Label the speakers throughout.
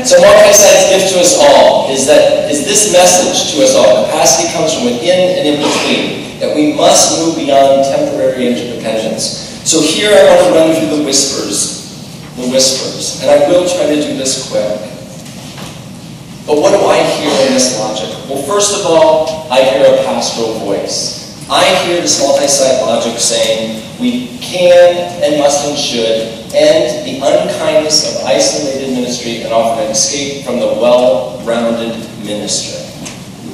Speaker 1: So Multisite's gift to us all is this message to us all. Capacity comes from within and in between, that we must move beyond temporary interdependence. So here I want to run through the whispers, and I will try to do this quick. But what do I hear in this logic? Well, first of all, I hear a pastoral voice. I hear this Multisite logic saying we can and must and should end the unkindness of isolated ministry and offer an escape from the well-rounded minister.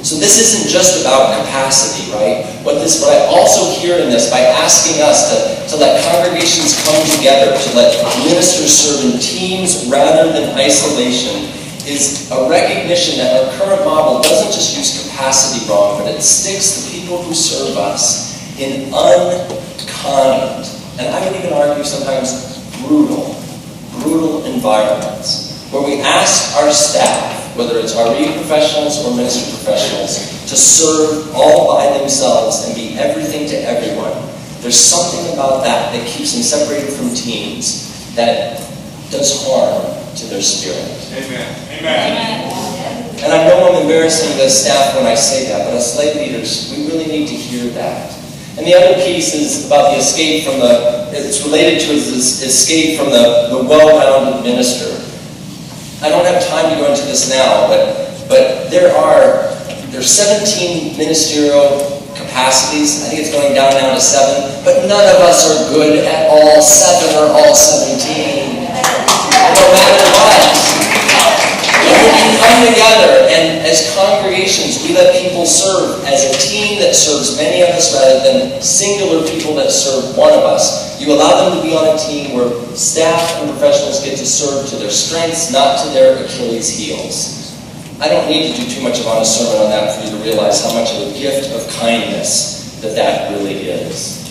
Speaker 1: So this isn't just about capacity, right? What I also hear in this, by asking us to let congregations come together, to let ministers serve in teams rather than isolation, is a recognition that our current model doesn't just use capacity wrong, but it sticks the people who serve us in unkind, and I would even argue sometimes brutal environments, where we ask our staff, whether it's RE professionals or ministry professionals, to serve all by themselves and be everything to everyone. There's something about that keeps them separated from teams that does harm to their spirit.
Speaker 2: Amen. Amen.
Speaker 1: And I know I'm embarrassing the staff when I say that, but as lay leaders, we really need to hear that. And the other piece is about the escape from it's related to this escape from the well-rounded minister. I don't have time to go into this now, but there's 17 ministerial capacities. I think it's going down now to 7, but none of us are good at all 7 or all 17. No matter what. We come together, and as congregations, we let people serve as a team that serves many of us rather than singular people that serve one of us. You allow them to be on a team where staff and professionals get to serve to their strengths, not to their Achilles heels. I don't need to do too much of a sermon on that for you to realize how much of a gift of kindness that really is.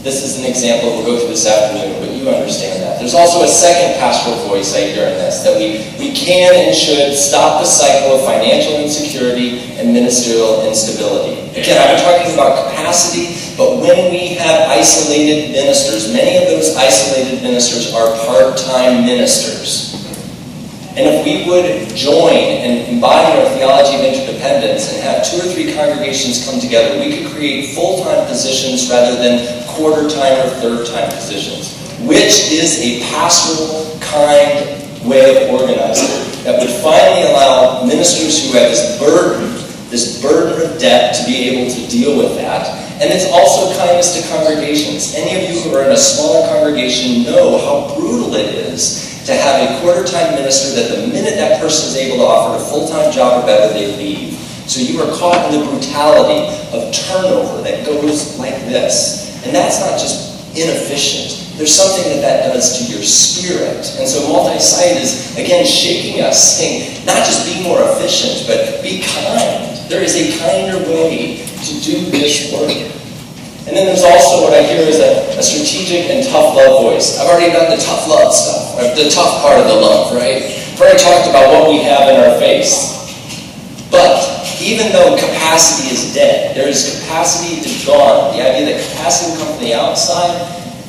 Speaker 1: This is an example we'll go through this afternoon, but you understand that. There's also a second pastoral voice I hear in this, that we can and should stop the cycle of financial insecurity and ministerial instability. Again, I'm talking about capacity, but when we have isolated ministers, many of those isolated ministers are part-time ministers. And if we would join and embody our theology of interdependence and have 2 or 3 congregations come together, we could create full-time positions rather than quarter-time or third-time positions, which is a pastoral, kind way of organizing that would finally allow ministers who have this burden of debt to be able to deal with that. And it's also kindness to congregations. Any of you who are in a smaller congregation know how brutal it is to have a quarter-time minister that the minute that person is able to offer a full-time job or better, they leave. So you are caught in the brutality of turnover that goes like this. And that's not just inefficient. There's something that does to your spirit. And so Multisite is, again, shaking us, saying, not just be more efficient, but be kind. There is a kinder way to do this work. And then there's also what I hear is a strategic and tough love voice. I've already done the tough love stuff, or the tough part of the love, right? I've already talked about what we have in our face. But even though capacity is dead, there is capacity is gone. The idea that capacity will come from the outside,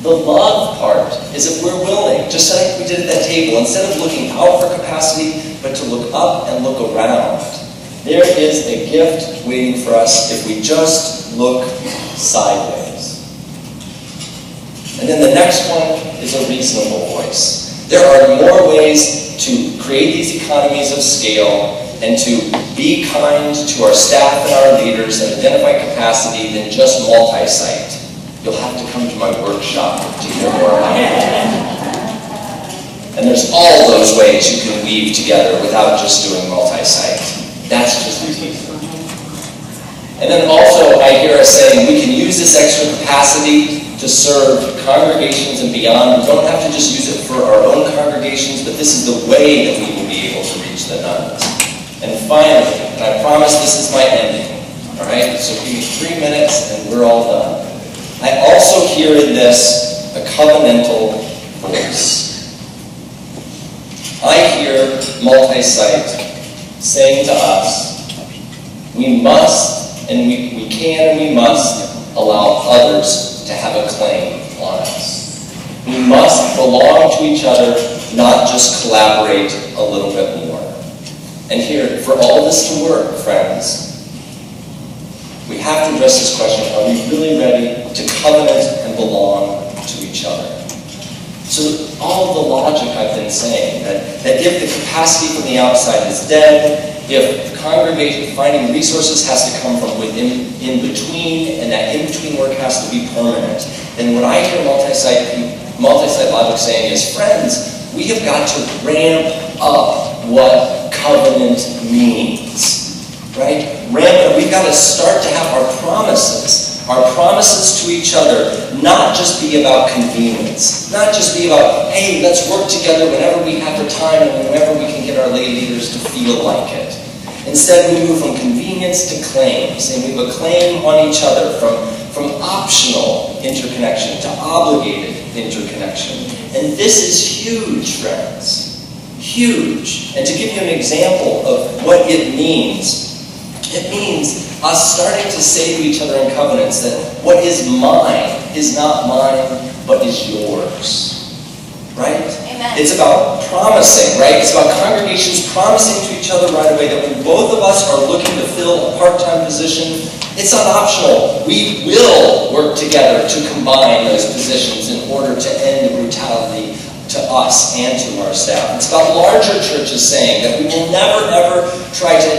Speaker 1: the love part is if we're willing, just like we did at that table, instead of looking out for capacity, but to look up and look around. There is a gift waiting for us if we just look sideways. And then the next one is a reasonable voice. There are more ways to create these economies of scale and to be kind to our staff and our leaders and identify capacity than just Multisite. You'll have to come to my workshop to hear more about it. And there's all those ways you can weave together without just doing Multisite. That's just the team. And then also I hear us saying we can use this extra capacity to serve congregations and beyond. We don't have to just use it for our own congregations, but this is the way that we will be able to reach the nuns. And finally, and I promise this is my ending, all right? So give me 3 minutes and we're all done. I also hear in this a covenantal voice. I hear Multisite saying to us, we must, and we can and we must allow others to have a claim on us. We must belong to each other not just collaborate a little bit more. And here, for all this to work, friends, we have to address this question: are we really ready to covenant and belong to each other? So all of the logic I've been saying, that if the capacity from the outside is dead, if the congregation finding resources has to come from within, in between, and that in-between work has to be permanent, then what I hear Multisite logic saying is, friends, we have got to ramp up what covenant means, right? Ramp up. We've got to start to have our promises to each other, not just be about convenience, not just be about, hey, let's work together whenever we have the time and whenever we can get our lay leaders to feel like it. Instead, we move from convenience to claims, and we have a claim on each other from optional interconnection to obligated interconnection. And this is huge, friends. Huge. And to give you an example of what it means us starting to say to each other in covenants that what is mine is not mine, but is yours. Right?
Speaker 3: Amen.
Speaker 1: It's about promising, right? It's about congregations promising to each other right away that when both of us are looking to fill a part-time position, it's not optional. We will work together to combine those positions in order to end the brutality to us and to our staff. It's about larger churches saying that we will never, ever try to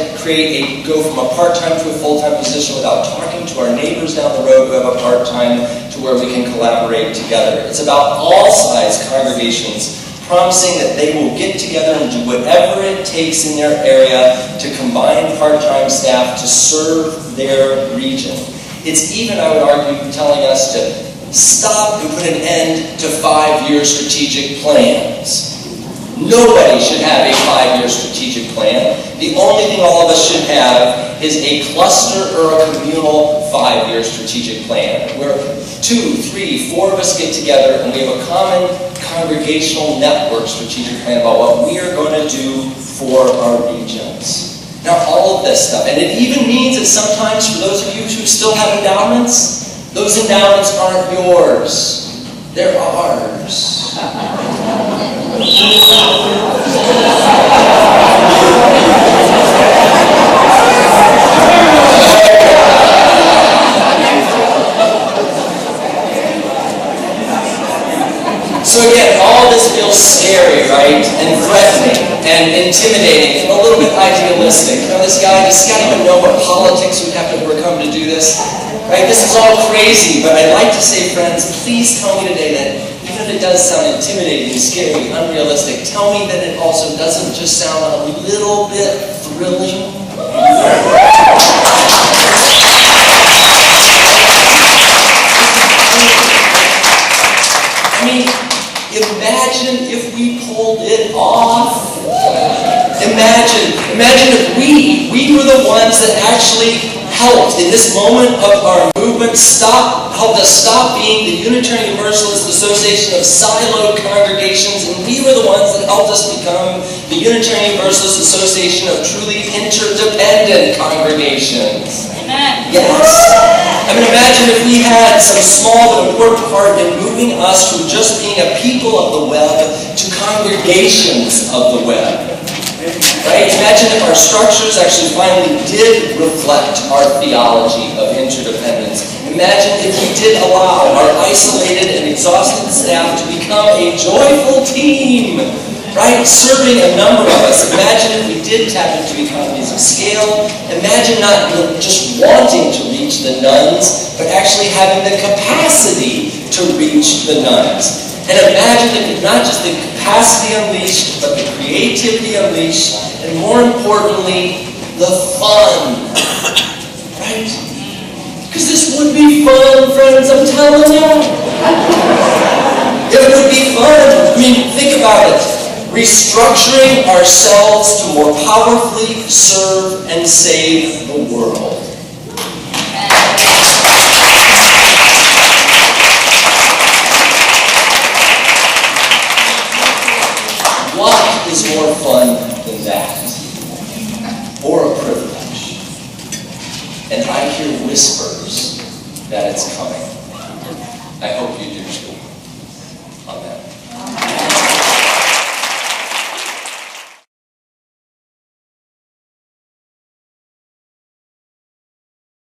Speaker 1: go from a part-time to a full-time position without talking to our neighbors down the road who have a part-time to where we can collaborate together. It's about all size congregations promising that they will get together and do whatever it takes in their area to combine part-time staff to serve their region. It's even, I would argue, telling us to stop and put an end to 5-year strategic plans. Nobody should have a 5-year strategic plan. The only thing all of us should have is a cluster or a communal 5-year strategic plan, where 2, 3, 4 of us get together and we have a common congregational network strategic plan about what we are going to do for our regions. Now, all of this stuff, and it even means that sometimes for those of you who still have endowments, those endowments aren't yours. They're ours. So again, all of this feels scary, right? And threatening, and intimidating, and a little bit idealistic. You know, this guy doesn't even know what politics would have to overcome to do this. Right? This is all crazy, but I'd like to say, friends, please tell me today that even if it does sound intimidating, scary, unrealistic, tell me that it also doesn't just sound a little bit thrilling. I mean, imagine if we pulled it off. Imagine if we were the ones that actually helped in this moment of our movement, helped us stop being the Unitarian Universalist Association of siloed congregations, and we were the ones that helped us become the Unitarian Universalist Association of truly interdependent congregations.
Speaker 3: Amen.
Speaker 1: Yes. I mean, imagine if we had some small but important part in moving us from just being a people of the web to congregations of the web. Right? Imagine if our structures actually finally did reflect our theology of interdependence. Imagine if we did allow our isolated and exhausted staff to become a joyful team, right? Serving a number of us. Imagine if we did tap into economies of scale. Imagine not just wanting to reach the nuns, but actually having the capacity to reach the nuns. And imagine if not just the capacity unleashed, but the creativity unleashed, and more importantly, the fun. Right? Because this would be fun, friends, I'm telling you. It would be fun. I mean, think about it. Restructuring ourselves to more powerfully serve and save the world. What is more fun than that? Or a privilege? And I hear whispers that it's coming. I hope you do.